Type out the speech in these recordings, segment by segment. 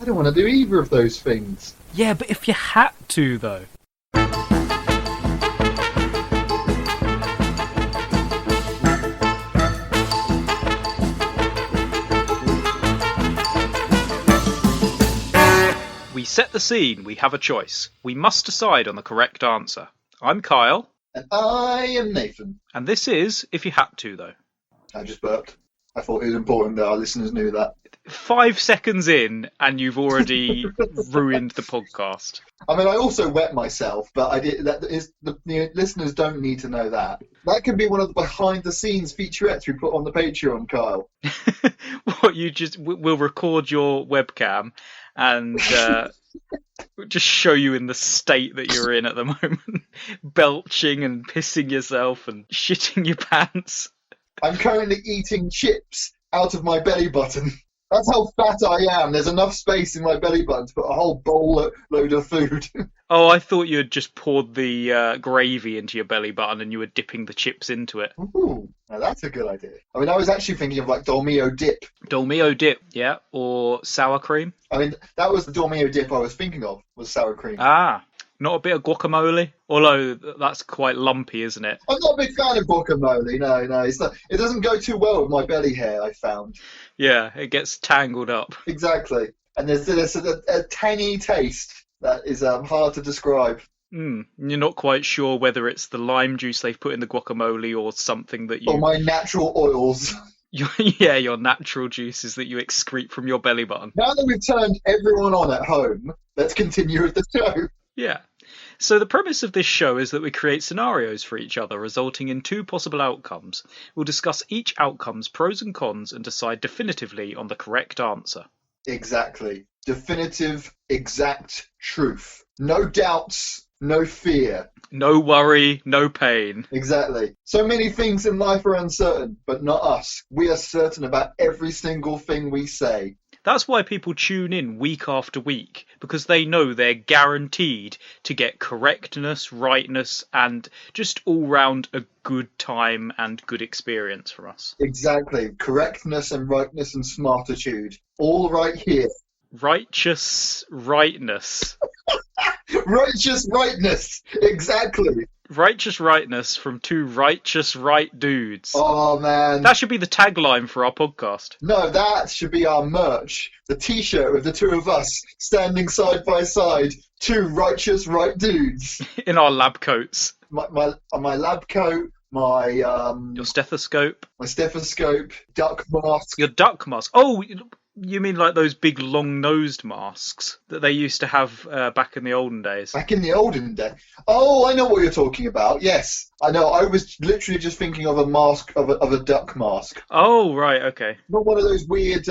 I don't want to do either of those things. Yeah, but if you had to, though. We set the scene, we have a choice. We must decide on the correct answer. I'm Kyle. And I am Nathan. And this is If You Had To, though. I just burped. I thought it was important that our listeners knew that. 5 seconds in, and you've already ruined the podcast. I mean, I also wet myself, but I did. That is, the listeners don't need to know that. That could be one of the behind-the-scenes featurettes we put on the Patreon, Kyle. We'll record your webcam and just show you in the state that you're in at the moment, belching and pissing yourself and shitting your pants. I'm currently eating chips out of my belly button. That's how fat I am. There's enough space in my belly button to put a whole bowl load of food. Oh, I thought you had just poured the gravy into your belly button and you were dipping the chips into it. Ooh, now that's a good idea. I mean, I was actually thinking of like Dolmio dip. Dolmio dip, yeah, or sour cream. I mean, that was the Dolmio dip I was thinking of, was sour cream. Ah, not a bit of guacamole? Although that's quite lumpy, isn't it? I'm not a big fan of guacamole, no. It's not, it doesn't go too well with my belly hair, I found. Yeah, it gets tangled up. Exactly. And there's a tangy taste that is hard to describe. You're not quite sure whether it's the lime juice they've put in the guacamole or something that you... Or my natural oils. Your natural juices that you excrete from your belly button. Now that we've turned everyone on at home, let's continue with the show. Yeah. So the premise of this show is that we create scenarios for each other, resulting in 2 possible outcomes. We'll discuss each outcome's pros and cons and decide definitively on the correct answer. Exactly. Definitive, exact truth. No doubts, no fear. No worry, no pain. Exactly. So many things in life are uncertain, but not us. We are certain about every single thing we say. That's why people tune in week after week, because they know they're guaranteed to get correctness, rightness, and just all round a good time and good experience from us. Exactly. Correctness and rightness and smartitude. All right here. Righteous rightness. Righteous rightness. Exactly. Righteous rightness from 2 righteous right dudes. Oh, man. That should be the tagline for our podcast. No, that should be our merch. The T-shirt with the 2 of us standing side by side. 2 righteous right dudes. In our lab coats. My lab coat, your stethoscope. My stethoscope, duck mask. Your duck mask. Oh, you mean like those big long-nosed masks that they used to have back in the olden days? Back in the olden days? Oh, I know what you're talking about. Yes, I know. I was literally just thinking of a mask, of a duck mask. Oh, right, okay. Not one of those weird...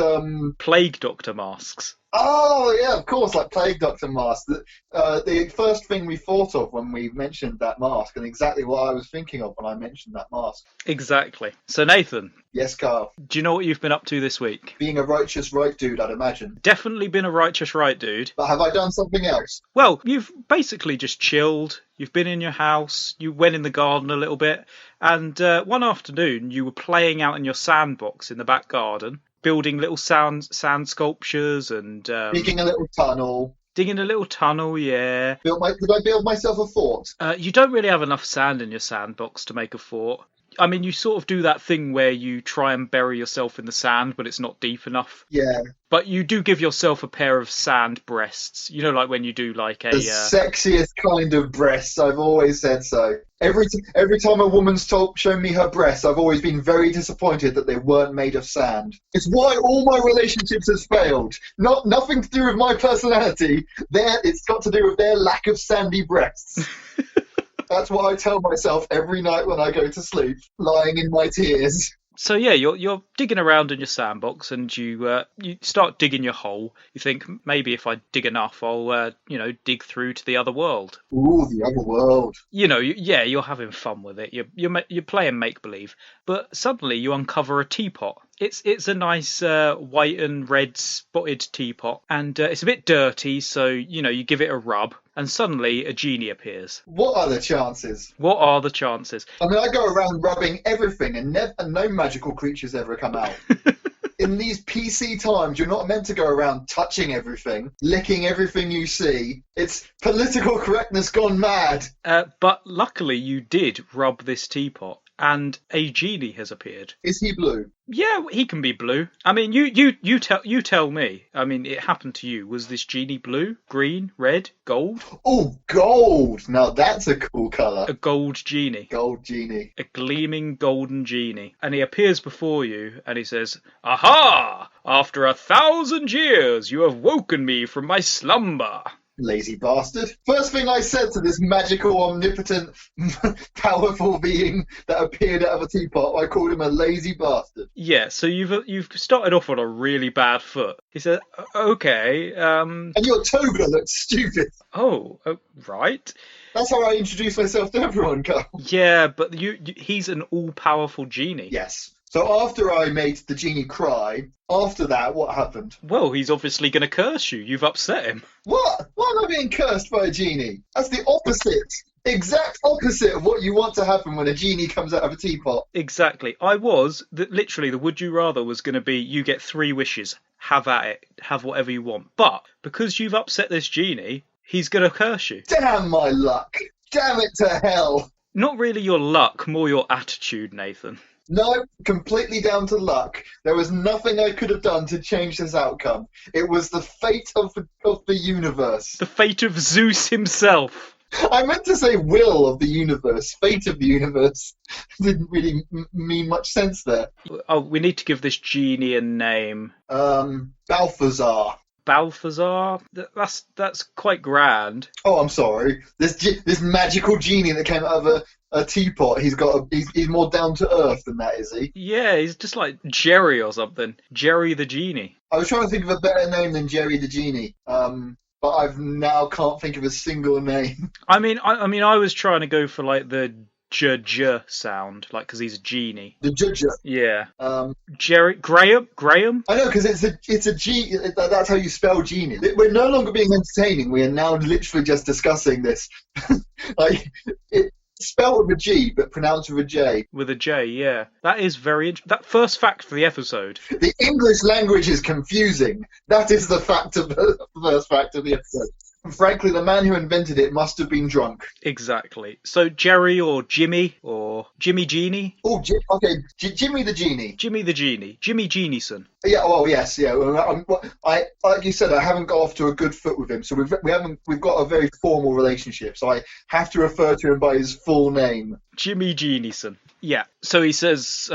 Plague Doctor masks. Oh, yeah, of course, like Plague Doctor mask. The first thing we thought of when we mentioned that mask, and exactly what I was thinking of when I mentioned that mask. Exactly. So, Nathan. Yes, Carl. Do you know what you've been up to this week? Being a righteous right dude, I'd imagine. Definitely been a righteous right dude. But have I done something else? Well, you've basically just chilled. You've been in your house. You went in the garden a little bit. And one afternoon, you were playing out in your sandbox in the back garden, building little sand sculptures and... digging a little tunnel. Digging a little tunnel, yeah. Did I build myself a fort? You don't really have enough sand in your sandbox to make a fort. I mean, you sort of do that thing where you try and bury yourself in the sand, but it's not deep enough. Yeah. But you do give yourself a pair of sand breasts. You know, like when you do like a... The sexiest kind of breasts, I've always said so. Every time a woman's shown me her breasts, I've always been very disappointed that they weren't made of sand. It's why all my relationships have failed. Nothing to do with my personality. It's got to do with their lack of sandy breasts. That's what I tell myself every night when I go to sleep, lying in my tears. So yeah, you're digging around in your sandbox, and you start digging your hole. You think maybe if I dig enough, I'll dig through to the other world. Ooh, the other world. You know, you're having fun with it. You're playing make believe, but suddenly you uncover a teapot. It's a nice white and red spotted teapot, and it's a bit dirty. So you give it a rub, and suddenly a genie appears. What are the chances? What are the chances? I mean, I go around rubbing everything, and no magical creatures ever come out. in these PC times, you're not meant to go around touching everything, licking everything you see. It's political correctness gone mad. But luckily you did rub this teapot, and a genie has appeared. Is he blue? Yeah, he can be blue. I mean, you tell me. I mean, it happened to you. Was this genie blue, green, red, gold? Oh, gold! Now that's a cool colour. A gold genie. Gold genie. A gleaming golden genie. And he appears before you and he says, "Aha! After 1,000 years, you have woken me from my slumber." Lazy bastard. First thing I said to this magical, omnipotent, powerful being that appeared out of a teapot, I called him a lazy bastard. Yeah, so you've started off on a really bad foot. He said, "Okay, And your toga looks stupid. oh, right. That's how I introduce myself to everyone, Carl. Yeah, but he's an all-powerful genie." Yes. So after I made the genie cry, after that, what happened? Well, he's obviously going to curse you. You've upset him. What? Why am I being cursed by a genie? That's the opposite. Exact opposite of what you want to happen when a genie comes out of a teapot. Exactly. Literally, the would you rather was going to be you get 3 wishes. Have at it. Have whatever you want. But because you've upset this genie, he's going to curse you. Damn my luck. Damn it to hell. Not really your luck, more your attitude, Nathan. No, completely down to luck. There was nothing I could have done to change this outcome. It was the fate of the universe. The fate of Zeus himself. I meant to say will of the universe. Fate of the universe. Didn't really mean much sense there. Oh, we need to give this genie a name. Balthazar. Balthazar? That's quite grand. Oh, I'm sorry. This magical genie that came out of a teapot. He's more down to earth than that, is he? Yeah, he's just like Jerry or something. Jerry the genie. I was trying to think of a better name than Jerry the genie. But I've now can't think of a single name. I mean, I was trying to go for like the j sound, like because he's a genie. The judge. Yeah. Jerry Graham. I know, because it's a G. That's how you spell genie. We're no longer being entertaining. We are now literally just discussing this. Like it's spelled with a G, but pronounced with a J. With a J, yeah. That is very interesting. That first fact for the episode. The English language is confusing. That is the first fact of the episode. And frankly, the man who invented it must have been drunk. Exactly. So Jerry or Jimmy Genie? Oh, okay, Jimmy the Genie. Jimmy the Genie. Jimmy Genieson. Yeah, well, yes, yeah. I like you said, I haven't got off to a good foot with him, so we've got a very formal relationship, so I have to refer to him by his full name. Jimmy Genieson. Yeah. So he says,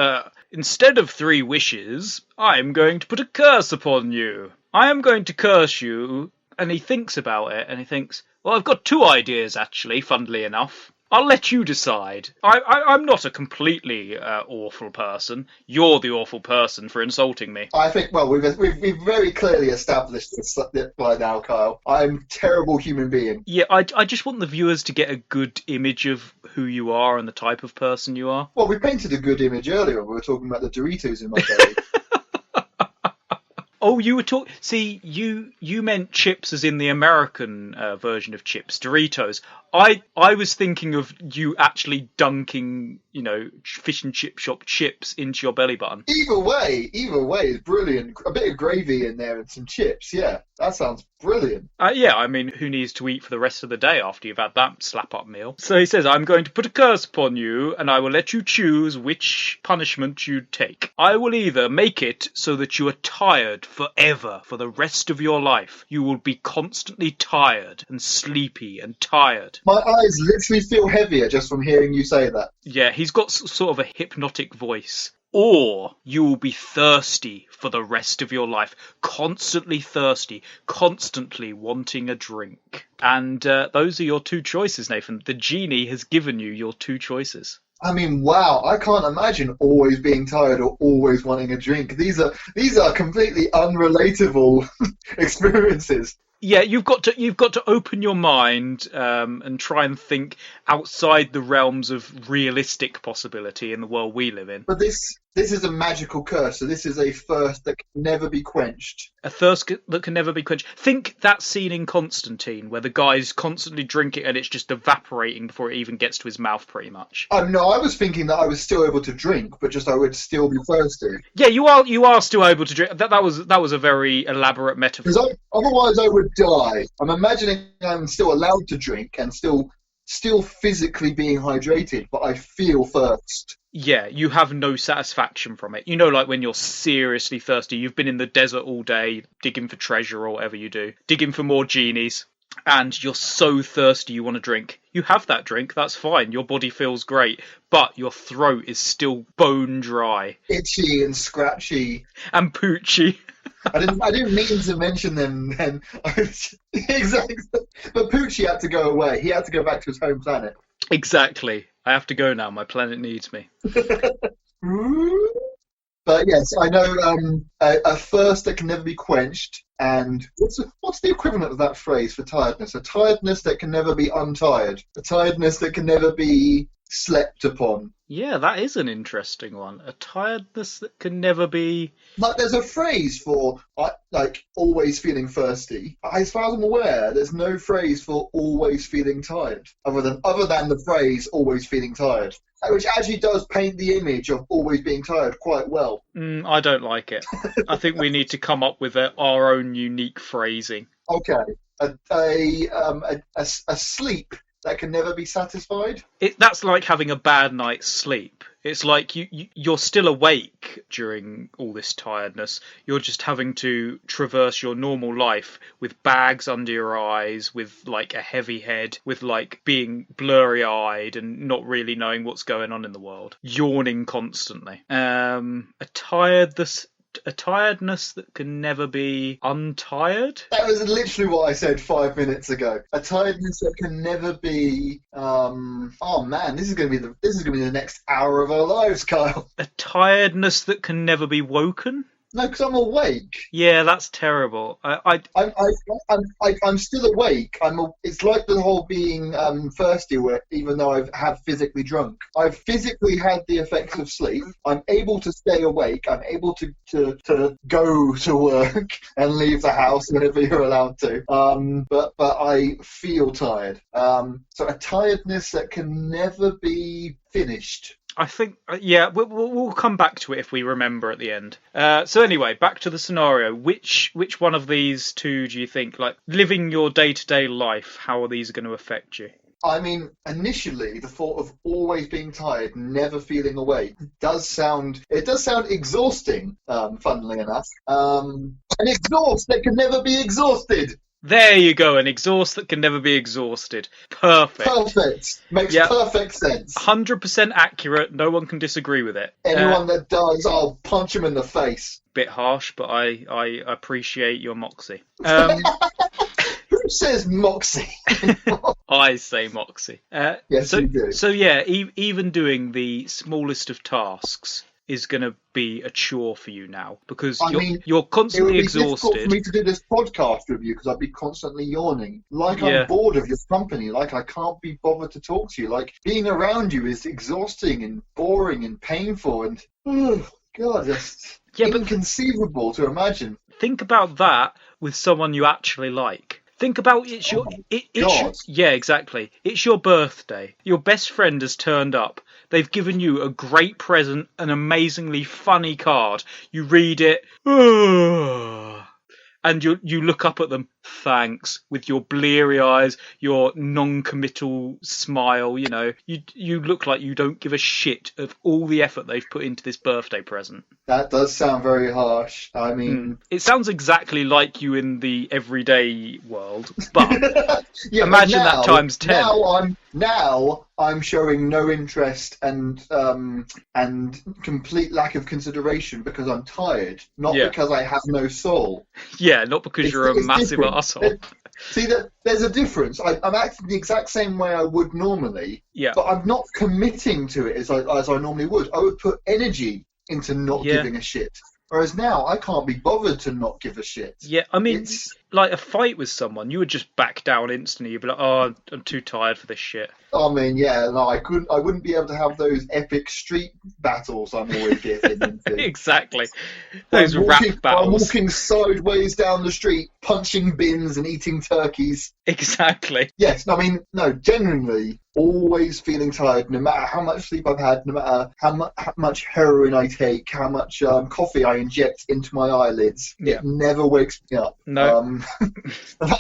instead of 3 wishes, I'm going to put a curse upon you. I am going to curse you. And he thinks about it, and he thinks, well, I've got 2 ideas, actually, funnily enough. I'll let you decide. I'm not a completely awful person. You're the awful person for insulting me. I think, well, we've very clearly established this by now, Kyle. I'm a terrible human being. Yeah, I just want the viewers to get a good image of who you are and the type of person you are. Well, we painted a good image earlier when we were talking about the Doritos in my belly. Oh, you were talking. See, you meant chips as in the American version of chips, Doritos. I was thinking of you actually dunking, fish and chip shop chips into your belly button. Either way is brilliant. A bit of gravy in there and some chips. Yeah, that sounds brilliant. Yeah, I mean, who needs to eat for the rest of the day after you've had that slap-up meal? So he says, I'm going to put a curse upon you, and I will let you choose which punishment you take. I will either make it so that you are tired forever for the rest of your life. You will be constantly tired and sleepy and tired. My eyes literally feel heavier just from hearing you say that. Yeah, he's got sort of a hypnotic voice. Or you will be thirsty for the rest of your life. Constantly thirsty. Constantly wanting a drink. And those are your 2 choices, Nathan. The genie has given you your 2 choices. I mean, wow, I can't imagine always being tired or always wanting a drink. These are completely unrelatable experiences. Yeah, you've got to open your mind and try and think outside the realms of realistic possibility in the world we live in. But this this is a magical curse, so this is a thirst that can never be quenched. A thirst that can never be quenched. Think that scene in Constantine where the guy's constantly drinking and it's just evaporating before it even gets to his mouth, pretty much. No, I was thinking that I was still able to drink, but just I would still be thirsty. Yeah, you are still able to drink. That was a very elaborate metaphor. Because otherwise I would die. I'm imagining I'm still allowed to drink and still physically being hydrated, but I feel thirst. Yeah, you have no satisfaction from it. You know, like when you're seriously thirsty, you've been in the desert all day, digging for treasure or whatever you do, digging for more genies, and you're so thirsty you want to drink. You have that drink, that's fine, your body feels great, but your throat is still bone dry. Itchy and scratchy. And poochy. I didn't mean to mention them then. Exactly. But Poochie had to go away. He had to go back to his home planet. Exactly. I have to go now. My planet needs me. But yes, I know a thirst that can never be quenched. And what's the equivalent of that phrase for tiredness? A tiredness that can never be untired. A tiredness that can never be slept upon. Yeah, that is an interesting one. A tiredness that can never be... Like, there's a phrase for, like, always feeling thirsty. As far as I'm aware, there's no phrase for always feeling tired, other than the phrase always feeling tired, which actually does paint the image of always being tired quite well. I don't like it. I think we need to come up with our own unique phrasing. Okay. A sleep that can never be satisfied. That's like having a bad night's sleep. It's like you're still awake during all this tiredness. You're just having to traverse your normal life with bags under your eyes, with like a heavy head, with like being blurry-eyed and not really knowing what's going on in the world. Yawning constantly. A tiredness that can never be untired? That was literally what I said 5 minutes ago. A tiredness that can never be. Oh man, this is gonna be the next hour of our lives, Kyle. A tiredness that can never be woken? No, because I'm awake. Yeah, that's terrible. I'm still awake. It's like the whole being thirsty, where even though I have physically drunk, I've physically had the effects of sleep. I'm able to stay awake. I'm able to go to work and leave the house whenever you're allowed to. But I feel tired. So a tiredness that can never be finished. I think, yeah, we'll come back to it if we remember at the end. So anyway, back to the scenario. Which one of these two do you think, like, living your day-to-day life, how are these going to affect you? I mean, initially, the thought of always being tired, never feeling awake, does sound exhausting, funnily enough. An exhaust that can never be exhausted. There you go, an exhaust that can never be exhausted. Perfect. Makes perfect sense. 100% accurate, no one can disagree with it. Anyone that does, I'll punch him in the face. Bit harsh, but I appreciate your moxie. Who says moxie? I say moxie. Yes, you do. So yeah, even doing the smallest of tasks is going to be a chore for you now, because you're constantly exhausted. It would be difficult for me to do this podcast with you because I'd be constantly yawning. I'm bored of your company. Like, I can't be bothered to talk to you. Like, being around you is exhausting and boring and painful and, oh, God, that's inconceivable to imagine. Think about that with someone you actually like. Think about yeah, exactly. It's your birthday. Your best friend has turned up. They've given you a great present, an amazingly funny card. You read it, and you look up at them, thanks, with your bleary eyes, your non-committal smile. You know, you look like you don't give a shit of all the effort they've put into this birthday present. That does sound very harsh. I mean, it sounds exactly like you in the everyday world, but imagine that times 10. Now I'm showing no interest and complete lack of consideration because I'm tired, not because I have no soul. Yeah, not because you're a massive arsehole. See, there's a difference. I'm acting the exact same way I would normally, but I'm not committing to it as I normally would. I would put energy into not giving a shit. Whereas now, I can't be bothered to not give a shit. Yeah, I mean, like a fight with someone, you would just back down instantly. You'd be like, "Oh, I'm too tired for this shit." I mean, yeah, no, I wouldn't be able to have those epic street battles I'm always getting into. Exactly, those rap I'm battles. walking sideways down the street, punching bins and eating turkeys. Exactly. Yes, I mean, no, genuinely, always feeling tired, no matter how much sleep I've had, no matter how much heroin I take, how much coffee I inject into my eyelids. Yeah. It never wakes me up. No.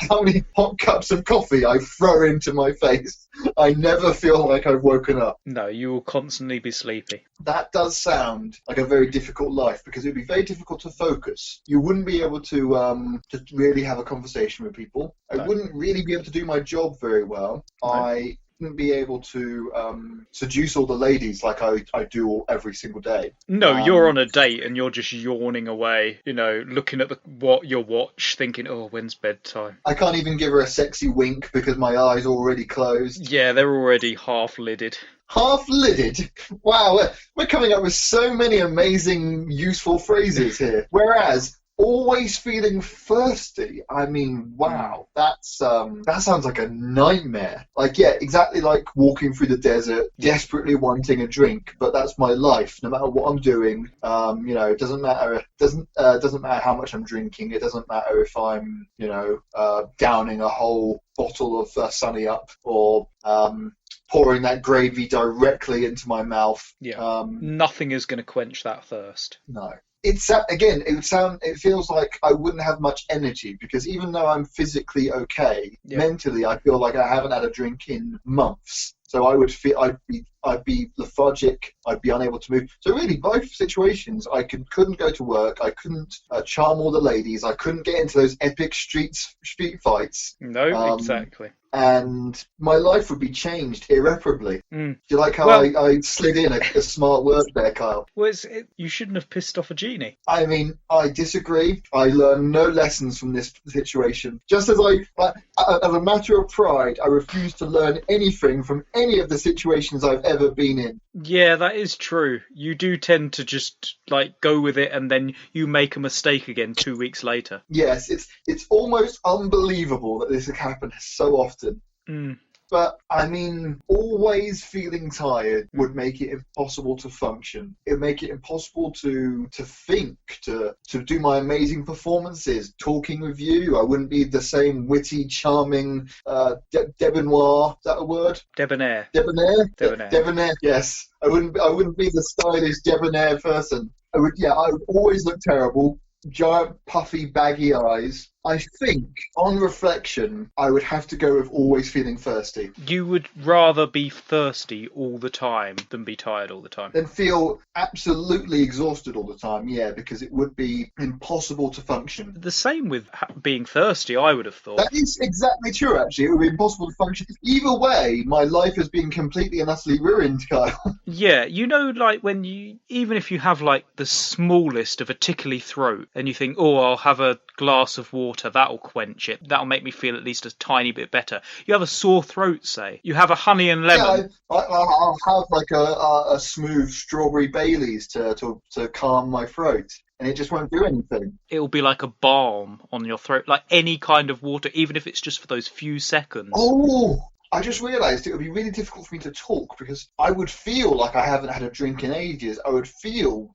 How many hot cups of coffee I throw into my face. I never feel like I've woken up. No, you will constantly be sleepy. That does sound like a very difficult life, because it would be very difficult to focus. You wouldn't be able to really have a conversation with people. I wouldn't really be able to do my job very well. No. I wouldn't be able to seduce all the ladies like I do every single day. No, you're on a date and you're just yawning away, looking at your watch, thinking, "Oh, when's bedtime?" I can't even give her a sexy wink because my eyes are already closed. Yeah, they're already half-lidded. Half-lidded? Wow, we're coming up with so many amazing, useful phrases here. Whereas, always feeling thirsty. I mean, wow, that sounds like a nightmare. Like, yeah, exactly like walking through the desert, desperately wanting a drink. But that's my life. No matter what I'm doing, it doesn't matter. It doesn't matter how much I'm drinking. It doesn't matter if I'm, downing a whole bottle of Sunny Up or pouring that gravy directly into my mouth. Yeah. Nothing is going to quench that thirst. No. It feels like I wouldn't have much energy, because even though I'm physically okay, mentally I feel like I haven't had a drink in months. So I'd be lethargic. I'd be unable to move. So really, both situations, I couldn't go to work. I couldn't charm all the ladies. I couldn't get into those epic street fights. No, exactly. And my life would be changed irreparably. Mm. Do you like how I slid in a smart word there, Kyle? Well, you shouldn't have pissed off a genie. I mean, I disagree. I learned no lessons from this situation. Just as as a matter of pride, I refuse to learn anything from any of the situations I've ever been in. Yeah, that is true. You do tend to just go with it, and then you make a mistake again 2 weeks later. Yes, it's almost unbelievable that this happens so often. Mm. But, I mean, always feeling tired would make it impossible to function. It would make it impossible to think, to do my amazing performances. Talking with you, I wouldn't be the same witty, charming, debonair, is that a word? Debonair. Debonair, yes. I wouldn't be the stylish, debonair person. I would always look terrible. Giant, puffy, baggy eyes. I think, on reflection, I would have to go with always feeling thirsty. You would rather be thirsty all the time than be tired all the time? Than feel absolutely exhausted all the time, yeah, because it would be impossible to function. The same with being thirsty, I would have thought. That is exactly true, actually. It would be impossible to function. Either way, my life has been completely and utterly ruined, Kyle. Yeah, when even if you have the smallest of a tickly throat and you think, oh, I'll have a glass of water, that'll quench it, that'll make me feel at least a tiny bit better. You have a sore throat, say, you have a honey and lemon. Yeah, I'll have a smooth strawberry Baileys to calm my throat, and it just won't do anything. It'll be like a balm on your throat, like any kind of water, even if it's just for those few seconds. Oh, I just realised it would be really difficult for me to talk, because I would feel like I haven't had a drink in ages. I would feel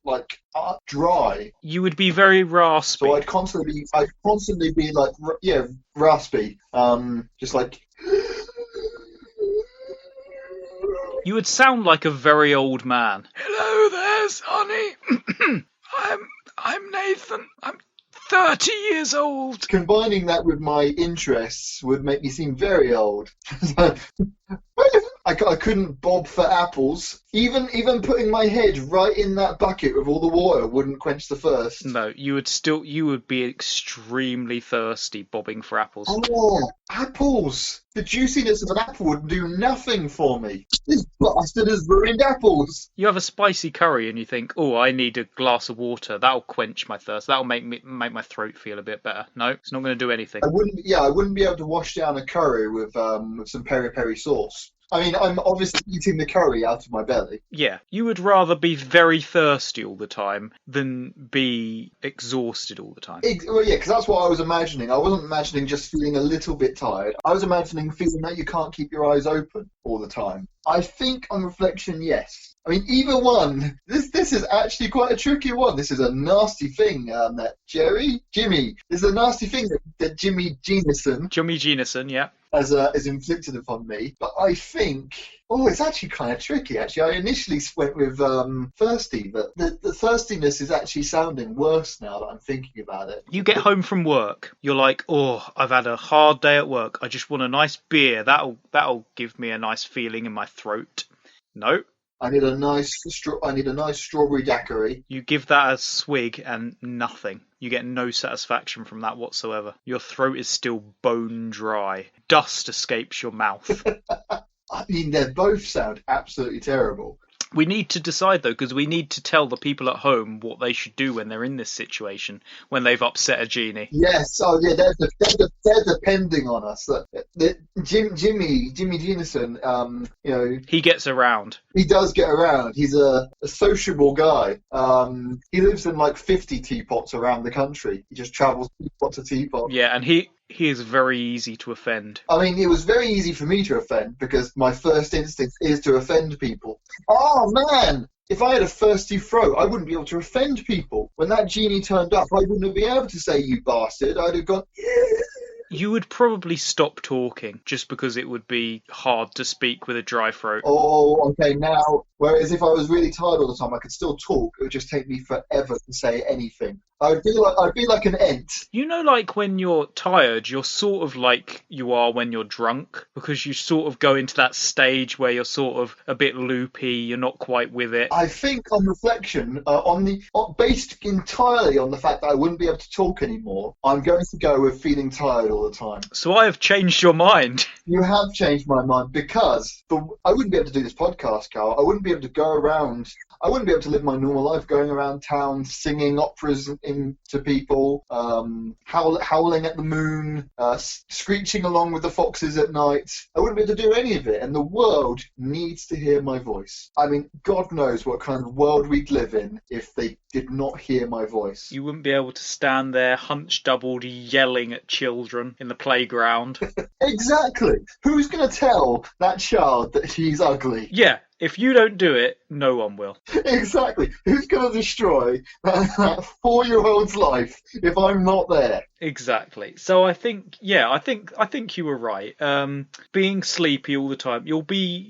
dry. You would be very raspy. So I'd constantly be raspy. Just like. You would sound like a very old man. Hello there, Sonny. I'm Nathan. I'm 30 years old. Combining that with my interests would make me seem very old. I couldn't bob for apples. Even putting my head right in that bucket with all the water wouldn't quench the thirst. No, you would be extremely thirsty bobbing for apples. Oh, apples! The juiciness of an apple would do nothing for me. This bastard has ruined apples. You have a spicy curry and you think, oh, I need a glass of water. That'll quench my thirst. That'll make my throat feel a bit better. No, it's not going to do anything. I wouldn't be able to wash down a curry with some peri peri sauce. I mean, I'm obviously eating the curry out of my belly. Yeah, you would rather be very thirsty all the time than be exhausted all the time. Well, yeah, because that's what I was imagining. I wasn't imagining just feeling a little bit tired. I was imagining feeling that you can't keep your eyes open all the time. I think on reflection, yes. I mean, either one. This is actually quite a tricky one. This is a nasty thing that Jimmy. This is a nasty thing that Jimmy Genison, yeah. has inflicted upon me. But I think, it's actually kind of tricky. Actually, I initially went with thirsty, but the thirstiness is actually sounding worse now that I'm thinking about it. You get home from work, you're like, I've had a hard day at work. I just want a nice beer. That'll give me a nice feeling in my throat. No. I need a nice strawberry daiquiri. You give that a swig and nothing. You get no satisfaction from that whatsoever. Your throat is still bone dry. Dust escapes your mouth. I mean, they both sound absolutely terrible. We need to decide, though, because we need to tell the people at home what they should do when they're in this situation, when they've upset a genie. Yes, they're depending on us. Jimmy Genison, he gets around. He does get around. He's a sociable guy. He lives in like 50 teapots around the country. He just travels teapot to teapot. Yeah, and he is very easy to offend. I mean, it was very easy for me to offend because my first instinct is to offend people. Oh, man! If I had a thirsty throat, I wouldn't be able to offend people. When that genie turned up, I wouldn't have been able to say, you bastard. I'd have gone, yeah. You would probably stop talking just because it would be hard to speak with a dry throat. Oh, okay, now, whereas if I was really tired all the time, I could still talk. It would just take me forever to say anything. I'd be like an ent. You know, like when you're tired, you're sort of like you are when you're drunk, because you sort of go into that stage where you're sort of a bit loopy, you're not quite with it. I think on reflection, based entirely on the fact that I wouldn't be able to talk anymore, I'm going to go with feeling tired all the time. So I have changed your mind. You have changed my mind because I wouldn't be able to do this podcast, Carl. I wouldn't be able to go around. I wouldn't be able to live my normal life going around town singing operas to people, howling at the moon, screeching along with the foxes at night. I wouldn't be able to do any of it, and the world needs to hear my voice. I mean, God knows what kind of world we'd live in if they did not hear my voice. You wouldn't be able to stand there hunched doubled yelling at children in the playground. Exactly. Who's going to tell that child that he's ugly? Yeah. If you don't do it, no one will. Exactly. Who's going to destroy that 4-year-old's life if I'm not there? Exactly. So I think you were right. Being sleepy all the time,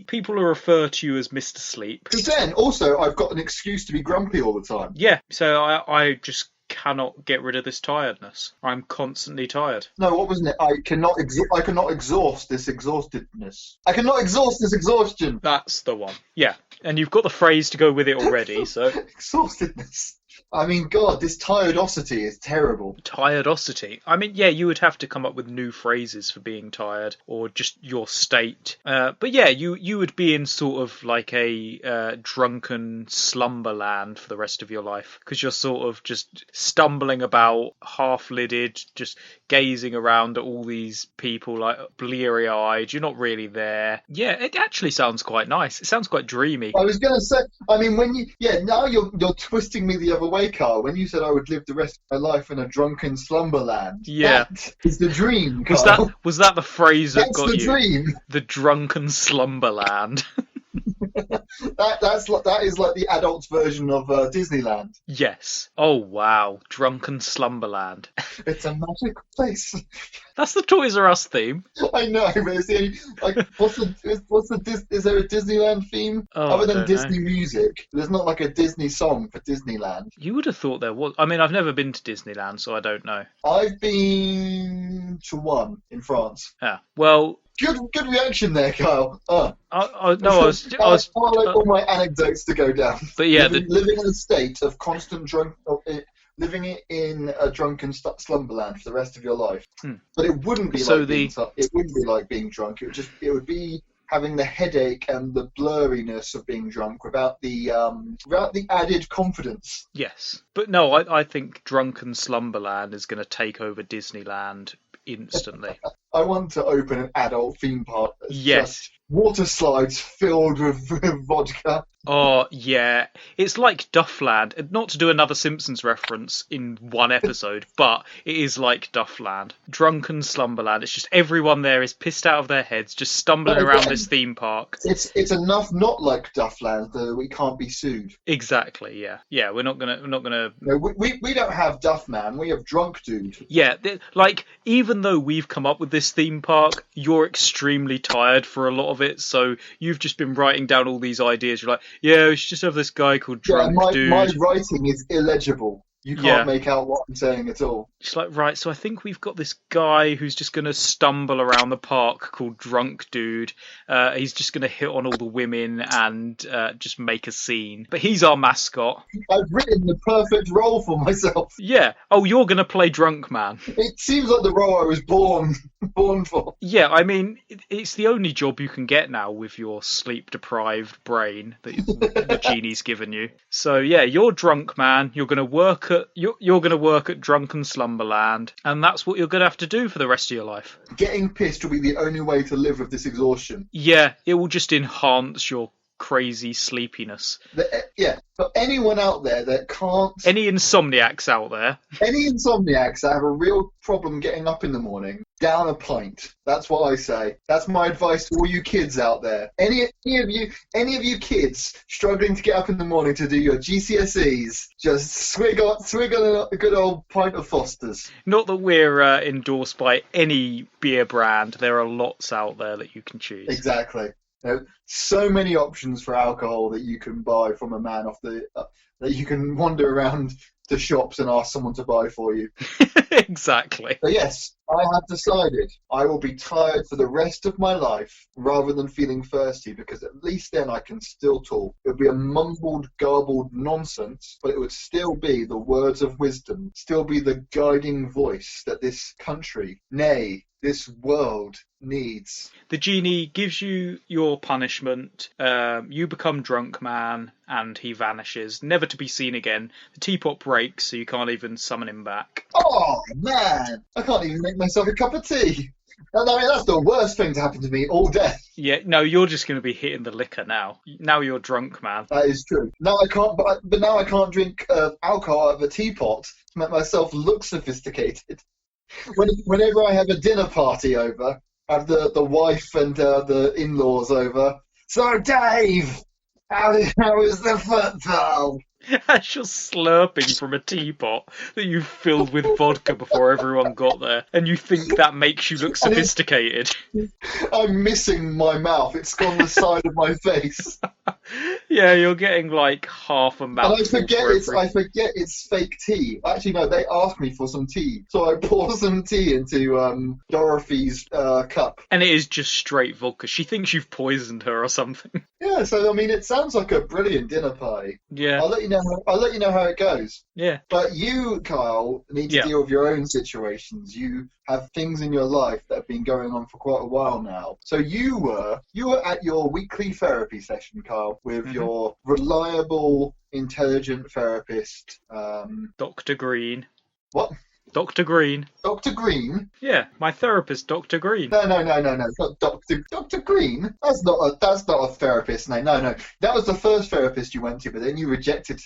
people will refer to you as Mr. Sleep. Because then, also, I've got an excuse to be grumpy all the time. Yeah. So I just cannot get rid of this tiredness. I'm constantly tired. No, what wasn't it? I cannot exhaust this exhaustedness. I cannot exhaust this exhaustion. That's the one. Yeah, and you've got the phrase to go with it already, so... Exhaustedness. I mean, God, this tiredosity is terrible. Tiredosity? I mean, yeah, you would have to come up with new phrases for being tired, or just your state. But yeah, you would be in sort of like a drunken slumberland for the rest of your life, because you're sort of just stumbling about, half-lidded, just gazing around at all these people, like bleary-eyed. You're not really there. Yeah, it actually sounds quite nice. It sounds quite dreamy. I was going to say, I mean, now you're twisting me the other way, Carl. When you said I would live the rest of my life in a drunken slumberland, yeah, that is the dream, Carl. Was that the phrase that got you? That's the dream. The drunken slumberland. That is like the adults version of Disneyland. Yes. Oh wow, drunken slumberland. It's a magic place. That's the Toys R Us theme. I know, but it's is there a Disneyland theme other than Disney music? There's not like a Disney song for Disneyland. You would have thought there was. I mean, I've never been to Disneyland, so I don't know. I've been to one in France. Yeah. Well. Good reaction there, Kyle. I was all my anecdotes to go down. But yeah, living in a state of constant living in a drunken slumberland for the rest of your life. But it wouldn't be it wouldn't be like being drunk. It would be having the headache and the blurriness of being drunk without the added confidence. Yes, but no, I think drunken slumberland is going to take over Disneyland instantly. I want to open an adult theme park that's Yes. just water slides filled with vodka. Oh, yeah. It's like Duffland. Not to do another Simpsons reference in one episode, but it is like Duffland. Drunken Slumberland. It's just everyone there is pissed out of their heads, just stumbling around this theme park. It's enough not like Duffland that we can't be sued. Exactly, yeah. Yeah, we're not gonna... No, we don't have Duffman, we have Drunk Dude. Yeah, like, even though we've come up with this theme park, you're extremely tired for a lot of it, so you've just been writing down all these ideas. You're like, yeah, we should just have this guy called Drunk Dude. My writing is illegible. You can't make out what I'm saying at all. It's like, right, so I think we've got this guy who's just going to stumble around the park called Drunk Dude. He's just going to hit on all the women and just make a scene. But he's our mascot. I've written the perfect role for myself. Yeah. Oh, you're going to play Drunk Man. It seems like the role I was born for. Yeah, I mean, it's the only job you can get now with your sleep-deprived brain that the genie's given you. So yeah, you're Drunk Man. You're going to work at Drunken Slumberland, and that's what you're going to have to do for the rest of your life. Getting pissed will be the only way to live with this exhaustion. Yeah, it will just enhance your crazy sleepiness. But anyone out there that can't... Any insomniacs out there? Any insomniacs that have a real problem getting up in the morning, down a pint. That's what I say. That's my advice to all you kids out there. Any of you kids struggling to get up in the morning to do your GCSEs, just swig on a good old pint of Foster's. Not that we're endorsed by any beer brand. There are lots out there that you can choose. Exactly. So many options for alcohol that you can buy from a man off the that you can wander around to shops and ask someone to buy for you. Exactly. But yes, I have decided I will be tired for the rest of my life rather than feeling thirsty, because at least then I can still talk. It would be a mumbled, garbled nonsense, but it would still be the words of wisdom, still be the guiding voice that this country, nay, this world needs. The genie gives you your punishment. You become Drunk Man, and he vanishes, never to be seen again. The teapot breaks, so you can't even summon him back. Oh, man! I can't even make myself a cup of tea. I mean, that's the worst thing to happen to me all day. Yeah, no, you're just going to be hitting the liquor now. Now you're Drunk Man. That is true. Now I can't, but now I can't drink alcohol out of a teapot to make myself look sophisticated. Whenever I have a dinner party over, I have the wife and the in-laws over. So, Dave, how is the football? As you're slurping from a teapot that you filled with vodka before everyone got there, and you think that makes you look sophisticated. I'm missing my mouth. It's gone the side of my face. Yeah, you're getting like half a mouthful. And I forget it's fake tea. Actually, no, they asked me for some tea, so I pour some tea into Dorothy's cup. And it is just straight vodka. She thinks you've poisoned her or something. Yeah, so I mean, it sounds like a brilliant dinner party. Yeah. I'll let you know how it goes. Yeah. But you, Kyle, need to deal with your own situations. You have things in your life that have been going on for quite a while now. So you were at your weekly therapy session, Kyle, with your reliable, intelligent therapist, Dr. Green. What? Dr. Green. Dr. Green? Yeah, my therapist, Dr. Green. No. It's not Dr. Green. That's not a therapist name. No. That was the first therapist you went to, but then you rejected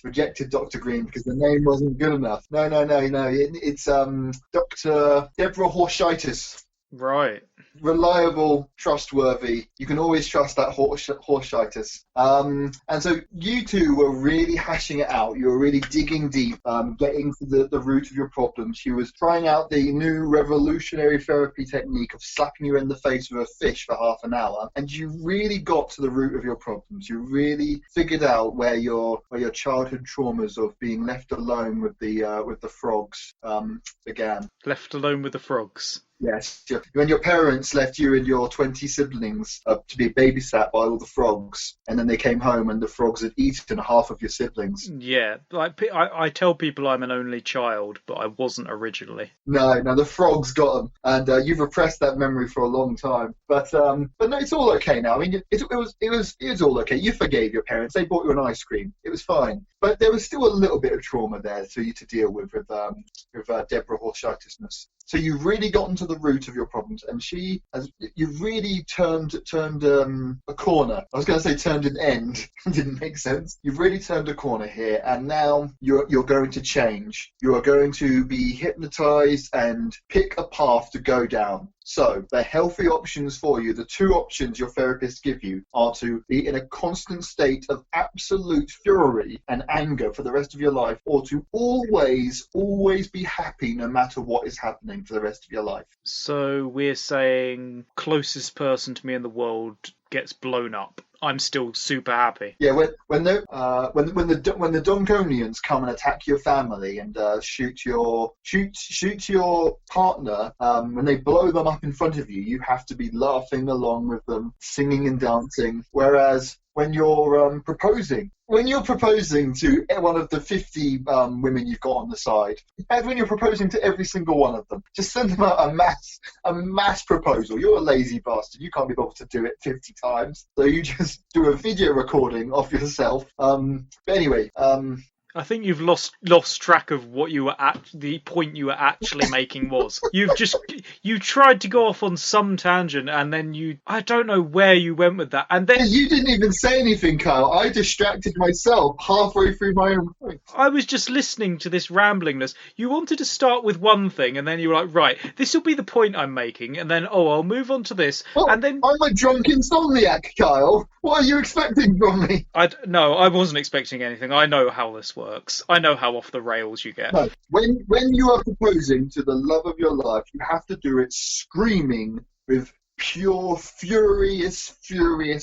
Dr. Green because the name wasn't good enough. No. It's Dr. Deborah Horshitis. Right. Reliable, trustworthy. You can always trust that Horshitis. And so you two were really hashing it out. You were really digging deep, getting to the root of your problems. She was trying out the new revolutionary therapy technique of slapping you in the face with a fish for half an hour. And you really got to the root of your problems. You really figured out where your childhood traumas of being left alone with the frogs began. Left alone with the frogs. Yes, when your parents left you and your 20 siblings to be babysat by all the frogs, and then they came home and the frogs had eaten half of your siblings. Yeah, like I tell people I'm an only child, but I wasn't originally. No, the frogs got them, and you've repressed that memory for a long time. But no, it's all okay now. I mean, it was all okay. You forgave your parents. They bought you an ice cream. It was fine. but there was still a little bit of trauma there for you to deal with Deborah Horshitisness. So you've really gotten to the root of your problems, and you've really turned a corner. I was going to say turned an end, didn't make sense. You've really turned a corner here, and now you're going to change. You are going to be hypnotized and pick a path to go down. So the healthy options for you, the two options your therapist give you, are to be in a constant state of absolute fury and anger for the rest of your life, or to always be happy no matter what is happening for the rest of your life. So we're saying closest person to me in the world gets blown up, I'm still super happy. Yeah, when the Dunkonians come and attack your family and shoot your partner, when they blow them up in front of you, you have to be laughing along with them, singing and dancing. Whereas when you're proposing to one of the 50 women you've got on the side, and when you're proposing to every single one of them, just send them out a mass proposal. You're a lazy bastard. You can't be bothered to do it 50 times. So you just do a video recording of yourself. But anyway, I think you've lost track of what the point you were actually making was. You tried to go off on some tangent, and then I don't know where you went with that. And then you didn't even say anything, Kyle. I distracted myself halfway through my own point. I was just listening to this ramblingness. You wanted to start with one thing, and then you were like, right, this will be the point I'm making, and then I'll move on to this. Well, and then I'm a drunk insomniac, Kyle. What are you expecting from me? No, I wasn't expecting anything. I know how this works. I know how off the rails you get. No, when you are proposing to the love of your life, you have to do it screaming with pure, furious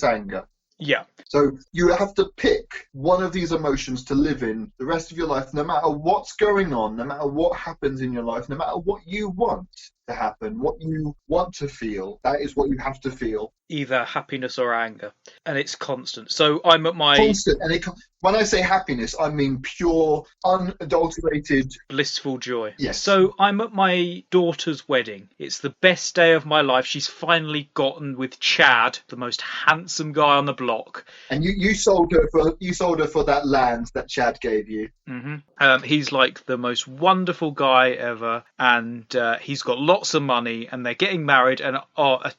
anger. Yeah. So you have to pick one of these emotions to live in the rest of your life, no matter what's going on, no matter what happens in your life, no matter what you want to happen, what you want to feel. That is what you have to feel. Either happiness or anger. And it's constant. So I'm at my... Constant. And when I say happiness, I mean pure, unadulterated... blissful joy. Yes. So I'm at my daughter's wedding. It's the best day of my life. She's finally gotten with Chad, the most handsome guy on the block. And you sold her for that land that Chad gave you. Mm-hmm. He's like the most wonderful guy ever, and he's got lots of money, and they're getting married, and a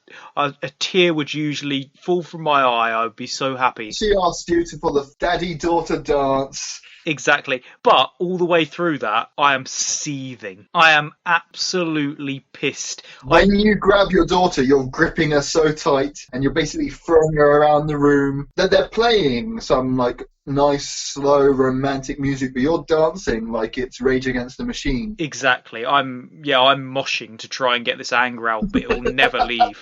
tear would usually fall from my eye. I would be so happy. She asked you for the daddy-daughter dance. Exactly. But all the way through that, I am seething. I am absolutely pissed. When you grab your daughter, you're gripping her so tight, and you're basically throwing her around the room. They're playing some, like, nice, slow, romantic music, but you're dancing like it's Rage Against the Machine. Exactly. I'm moshing to try and get this anger out, but it'll never leave.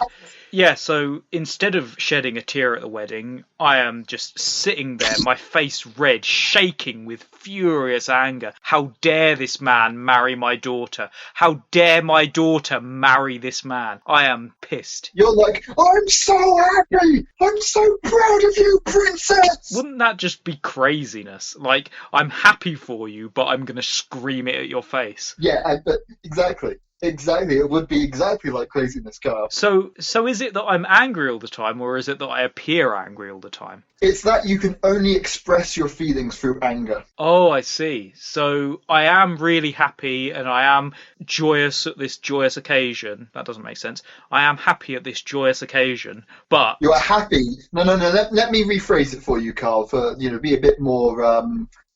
Yeah, so instead of shedding a tear at the wedding, I am just sitting there, my face red, shaking with furious anger. How dare this man marry my daughter? How dare my daughter marry this man? I am pissed. You're like, I'm so happy! I'm so proud of you, princess! Wouldn't that just be craziness? Like, I'm happy for you, but I'm going to scream it at your face. Yeah, exactly. Exactly, it would be exactly like craziness, Carl. So is it that I'm angry all the time, or is it that I appear angry all the time? It's that you can only express your feelings through anger. Oh, I see. So I am really happy, and I am joyous at this joyous occasion. That doesn't make sense. I am happy at this joyous occasion, but... You're happy... No, let me rephrase it for you, Carl, for, be a bit more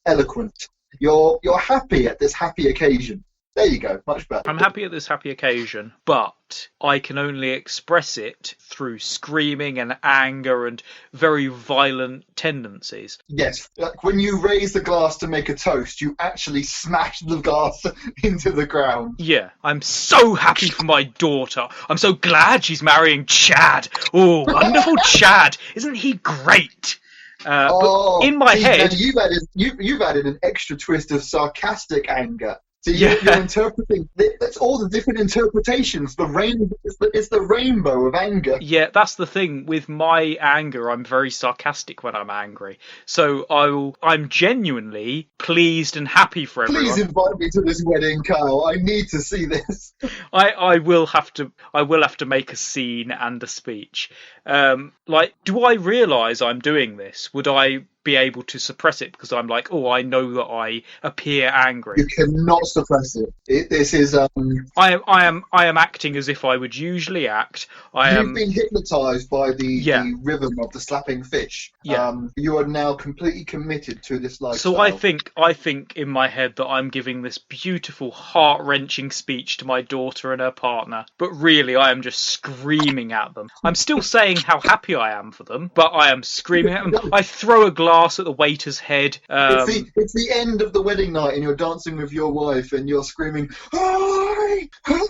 eloquent. You're happy at this happy occasion. There you go, much better. I'm happy at this happy occasion, but I can only express it through screaming and anger and very violent tendencies. Yes, like when you raise the glass to make a toast, you actually smash the glass into the ground. Yeah, I'm so happy for my daughter. I'm so glad she's marrying Chad. Oh, wonderful Chad. Isn't he great? But in my head... You've added an extra twist of sarcastic anger. So you're interpreting. That's all the different interpretations. It's the rainbow of anger. Yeah, that's the thing with my anger. I'm very sarcastic when I'm angry. So I'm genuinely pleased and happy for everyone. Please invite me to this wedding, Kyle. I need to see this. I will have to make a scene and a speech. Do I realise I'm doing this? Would I be able to suppress it because I'm like, oh, I know that I appear angry. You cannot suppress it. This is I am acting as if I would usually act. You've been hypnotized by Yeah. the rhythm of the slapping fish. Yeah. You are now completely committed to this lifestyle. So I think in my head that I'm giving this beautiful, heart-wrenching speech to my daughter and her partner, but really I am just screaming at them. I'm still saying how happy I am for them, but I am screaming at them. I throw a glass at the waiter's head. It's the end of the wedding night, and you're dancing with your wife, and you're screaming, "Hi, hi,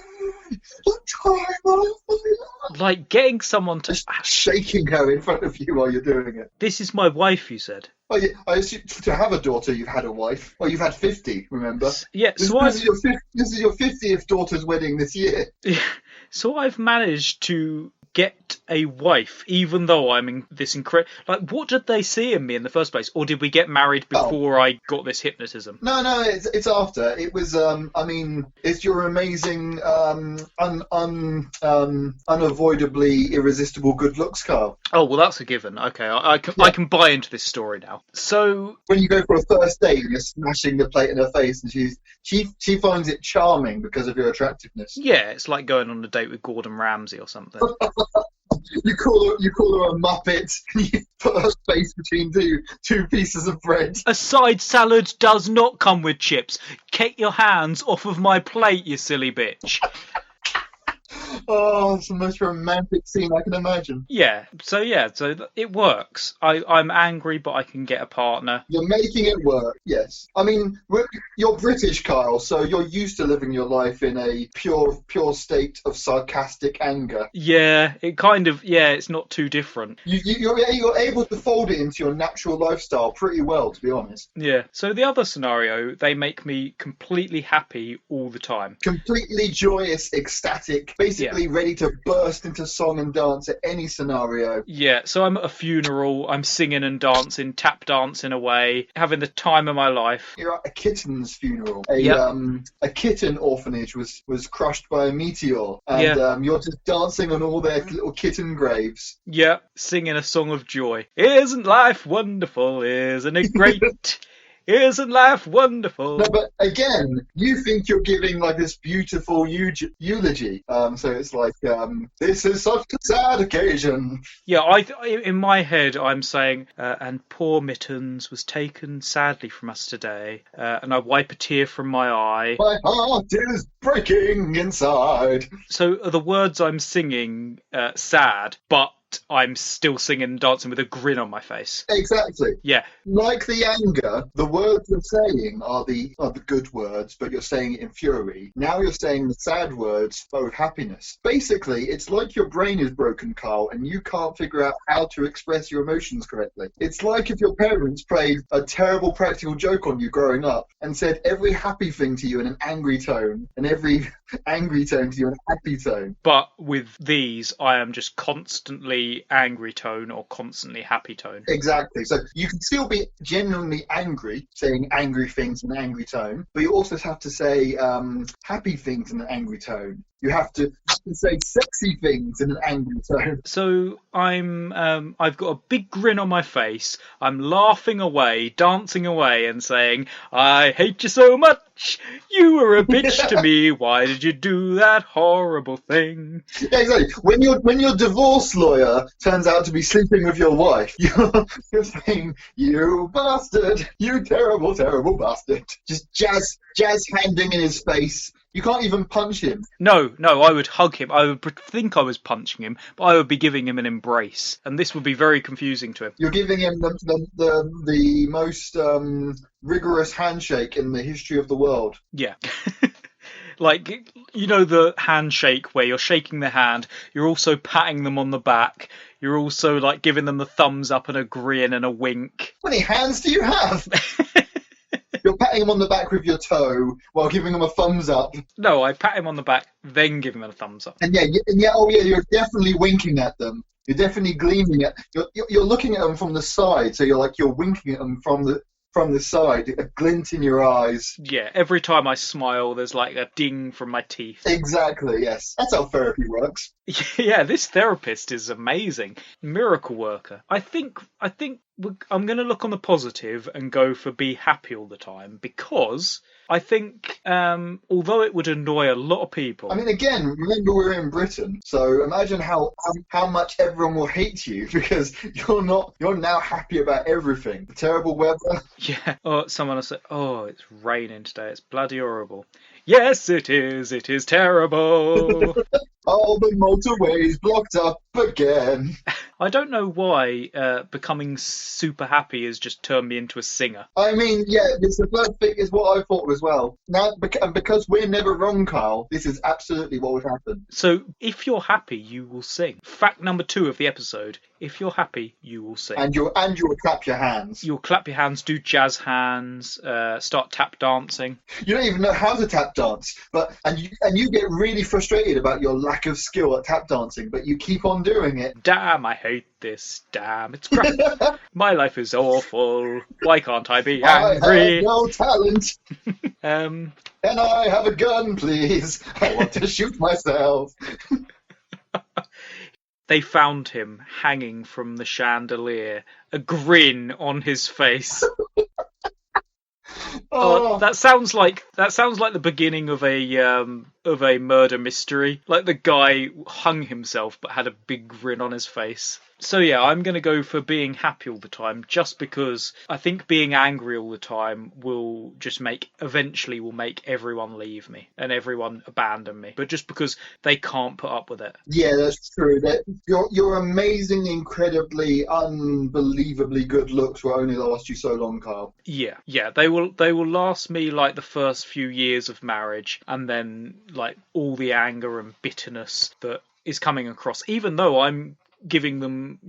the time of my life." Like getting someone to Just shaking her in front of you while you're doing it. This is my wife, you said. Oh, yeah, I assume to have a daughter, you've had a wife. Well, you've had 50, remember? Yeah, This is your 50th daughter's wedding this year. So I've managed to get a wife, even though I'm in this incredible... Like, what did they see in me in the first place? Or did we get married before I got this hypnotism? No, it's after. It was, it's your amazing, unavoidably irresistible good looks, Carl. Oh, well, that's a given. Okay, I can buy into this story now. So... When you go for a first date and you're smashing the plate in her face, and she finds it charming because of your attractiveness. Yeah, it's like going on a date with Gordon Ramsay or something. You call her a muppet, and you put her face between two pieces of bread. A side salad does not come with chips. Take your hands off of my plate, you silly bitch. Oh, it's the most romantic scene I can imagine. So it works. I'm angry, but I can get a partner. You're making it work, yes. I mean, you're British, Kyle, so you're used to living your life in a pure state of sarcastic anger. Yeah, it's not too different. You're able to fold it into your natural lifestyle pretty well, to be honest. Yeah. So the other scenario, they make me completely happy all the time. Completely joyous, ecstatic, basically ready to burst into song and dance at any scenario. Yeah, so I'm at a funeral, I'm singing and dancing, tap dancing away, having the time of my life. You're at a kitten's funeral. A kitten orphanage was crushed by a meteor, and you're just dancing on all their little kitten graves. Yeah, singing a song of joy. Isn't life wonderful? Isn't it great? Isn't life wonderful? No, but again, you think you're giving like this beautiful eulogy. So it's like, this is such a sad occasion. Yeah, in my head, I'm saying, and poor Mittens was taken sadly from us today, and I wipe a tear from my eye. My heart is breaking inside. So are the words I'm singing sad, but I'm still singing and dancing with a grin on my face. Exactly. Yeah. Like the anger, the words you're saying are the good words, but you're saying it in fury. Now you're saying the sad words, but with happiness. Basically, it's like your brain is broken, Carl, and you can't figure out how to express your emotions correctly. It's like if your parents played a terrible practical joke on you growing up and said every happy thing to you in an angry tone, and every angry tone to you in a happy tone. But with these, I am just constantly angry tone or constantly happy tone. Exactly. So you can still be genuinely angry, saying angry things in an angry tone, but you also have to say happy things in an angry tone. You have to say sexy things in an angry tone. So I've got a big grin on my face. I'm laughing away, dancing away, and saying, "I hate you so much. You were a bitch to me. Why did you do that horrible thing?" Yeah, exactly. When your divorce lawyer turns out to be sleeping with your wife, you're saying, "You bastard! You terrible, terrible bastard!" Just jazz handing in his face. You can't even punch him. No, I would hug him. I would think I was punching him, but I would be giving him an embrace, and this would be very confusing to him. You're giving him the most rigorous handshake in the history of the world. Yeah. Like, you know, the handshake where you're shaking their hand, you're also patting them on the back, you're also like giving them the thumbs up and a grin and a wink. How many hands do you have? You're patting him on the back with your toe while giving him a thumbs up. No, I pat him on the back, then give him a thumbs up. And you're definitely winking at them. You're definitely gleaming at. You're looking at them from the side, so you're winking at them from the side, a glint in your eyes. Yeah, every time I smile, there's like a ding from my teeth. Exactly, yes. That's how therapy works. Yeah, this therapist is amazing. Miracle worker. I'm going to look on the positive and go for be happy all the time, because I think although it would annoy a lot of people. I mean, again, remember we're in Britain, so imagine how much everyone will hate you because you're now happy about everything. The terrible weather. Yeah. Oh, someone will say, "Oh, it's raining today. It's bloody horrible." Yes, it is. It is terrible. All the motorways blocked up again. I don't know why becoming super happy has just turned me into a singer. I mean, yeah, it's the first thing is what I thought as well. Now, and because we're never wrong, Carl, this is absolutely what would happen. So, if you're happy, you will sing. Fact number 2 of the episode: if you're happy, you will sing. And you'll clap your hands. You'll clap your hands, do jazz hands, start tap dancing. You don't even know how to tap dance, and you get really frustrated about your lack of skill at tap dancing, but you keep on doing it. Damn, I hate this. Damn, it's crap. My life is awful. Why can't I be angry? I have no talent. Can I have a gun, please? I want to shoot myself. They found him hanging from the chandelier, a grin on his face. That sounds like the beginning of a murder mystery. Like the guy hung himself but had a big grin on his face. So yeah, I'm going to go for being happy all the time, just because I think being angry all the time will eventually make everyone leave me and everyone abandon me. But just because they can't put up with it. Yeah, that's true. Your amazing, incredibly, unbelievably good looks will only last you so long, Carl. Yeah, they will last me like the first few years of marriage, and then like all the anger and bitterness that is coming across, even though I'm giving them,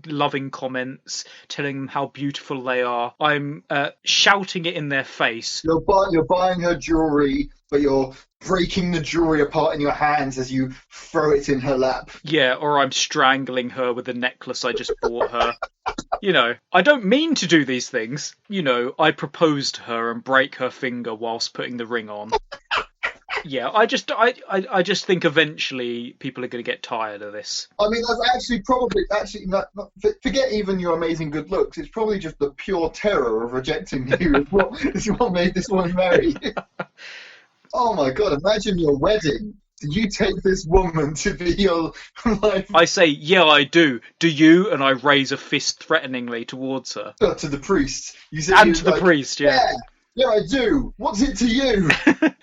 loving comments, telling them how beautiful they are. I'm shouting it in their face. You're buying her jewellery, but you're breaking the jewellery apart in your hands as you throw it in her lap. Yeah, or I'm strangling her with the necklace I just bought her. I don't mean to do these things. I propose to her and break her finger whilst putting the ring on. Yeah, I just think eventually people are going to get tired of this. I mean, that's actually not, forget even your amazing good looks. It's probably just the pure terror of rejecting you is what made this one marry you. Oh my God! Imagine your wedding. Do you take this woman to be your life? I say, yeah, I do. Do you? And I raise a fist threateningly towards her. To the priest. The priest, yeah. Yeah, I do. What's it to you?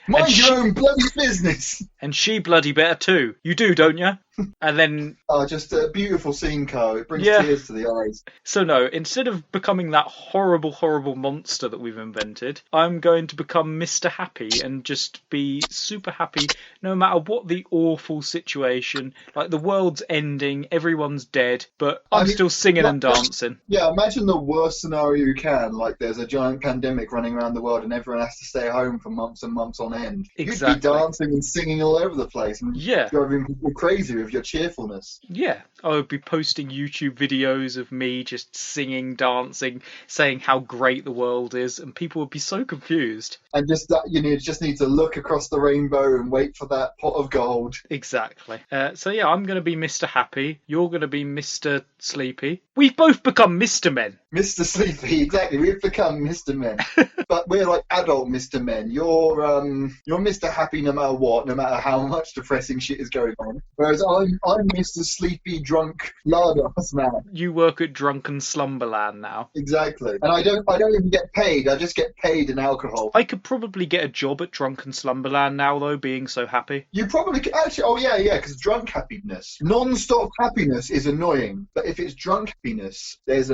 Mind your own bloody business. And she bloody better too. You do, don't you? And then... Oh, just a beautiful scene, Carl. It brings tears to the eyes. So no, instead of becoming that horrible, horrible monster that we've invented, I'm going to become Mr. Happy and just be super happy no matter what the awful situation. Like the world's ending, everyone's dead, but I'm still singing and dancing. Yeah, imagine the worst scenario you can. Like there's a giant pandemic running around the world and everyone has to stay home for months and months on end. Exactly. You'd be dancing and singing all over the place and driving people crazy with your cheerfulness. Yeah, I would be posting YouTube videos of me just singing, dancing, saying how great the world is, and people would be so confused. And just just need to look across the rainbow and wait for that pot of gold. Exactly. So yeah, I'm going to be Mr. Happy. You're going to be Mr. Sleepy. We've both become Mr. Men. Mr. Sleepy, exactly. We've become Mr. Men. But we're like adult Mr. Men. You're Mr. Happy no matter what, no matter how much depressing shit is going on. Whereas I'm Mr. Sleepy, drunk, lard-ass man. You work at Drunken Slumberland now. Exactly. And I don't even get paid. I just get paid in alcohol. I could probably get a job at Drunken Slumberland now, though, being so happy. You probably could. Actually, oh yeah, because drunk happiness. Non-stop happiness is annoying. But if it's drunk happiness, there's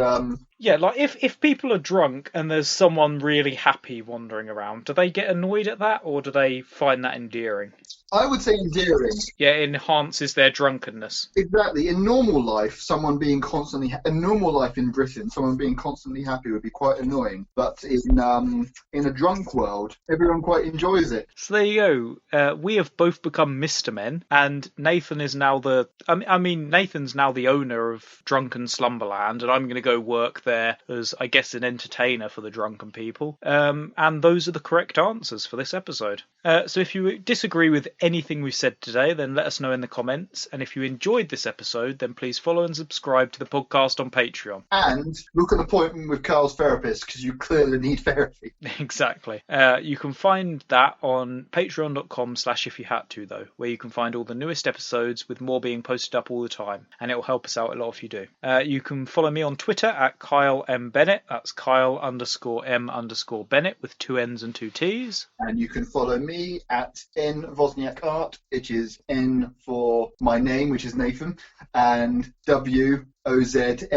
Yeah, like if people are drunk and there's someone really happy wandering around, do they get annoyed at that or do they find that endearing? I would say endearing. Yeah, it enhances their drunkenness. Exactly. In normal life, in normal life in Britain, someone being constantly happy would be quite annoying. But in a drunk world, everyone quite enjoys it. So there you go. We have both become Mr. Men, and Nathan is now Nathan's now the owner of Drunken Slumberland, and I'm going to go work there as, I guess, an entertainer for the drunken people. And those are the correct answers for this episode. So if you disagree with anything we've said today, then let us know in the comments. And if you enjoyed this episode, then please follow and subscribe to the podcast on Patreon. And book an appointment with Carl's therapist, because you clearly need therapy. Exactly. You can find that on patreon.com/ifyouhadto, though, where you can find all the newest episodes with more being posted up all the time. And it will help us out a lot if you do. You can follow me on Twitter at Kyle M. Bennett. That's Kyle_M_Bennett with 2 N's and 2 T's. And you can follow me at N Wozniak Art, which is N for my name, which is Nathan, and WOZNIAK,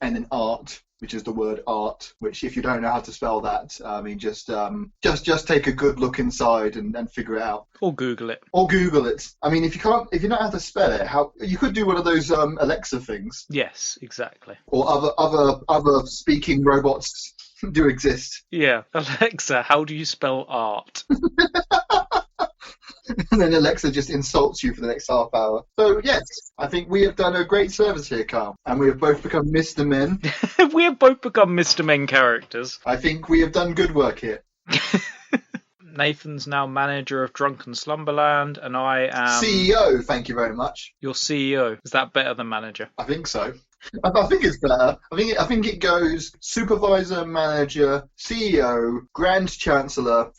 and then art, which is the word art, which if you don't know how to spell that, I mean, just take a good look inside and figure it out. Or Google it. Or Google it. I mean, if you don't know how to spell it, you could do one of those Alexa things. Yes, exactly. Or other speaking robots do exist. Yeah. Alexa, how do you spell art? And then Alexa just insults you for the next half hour. So, yes, I think we have done a great service here, Carl. And we have both become Mr. Men. We have both become Mr. Men characters. I think we have done good work here. Nathan's now manager of Drunken Slumberland, and I am... CEO, thank you very much. Your CEO. Is that better than manager? I think so. I think it's better. I think it goes supervisor, manager, CEO, Grand Chancellor,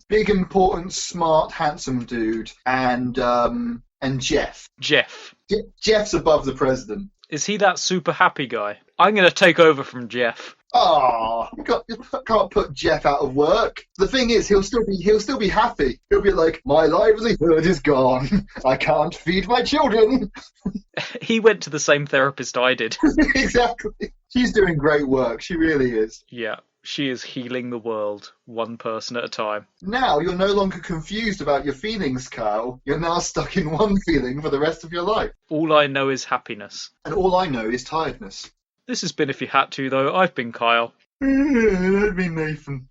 big, important, smart, handsome dude, and Jeff. Jeff's above the president. Is he that super happy guy? I'm going to take over from Jeff. Oh, you can't put Jeff out of work. The thing is, he'll still be happy. He'll be like, my livelihood is gone. I can't feed my children. He went to the same therapist I did. Exactly. She's doing great work. She really is. Yeah. She is healing the world, one person at a time. Now you're no longer confused about your feelings, Kyle. You're now stuck in one feeling for the rest of your life. All I know is happiness. And all I know is tiredness. This has been If You Had To, though. I've been Kyle. I've been Nathan.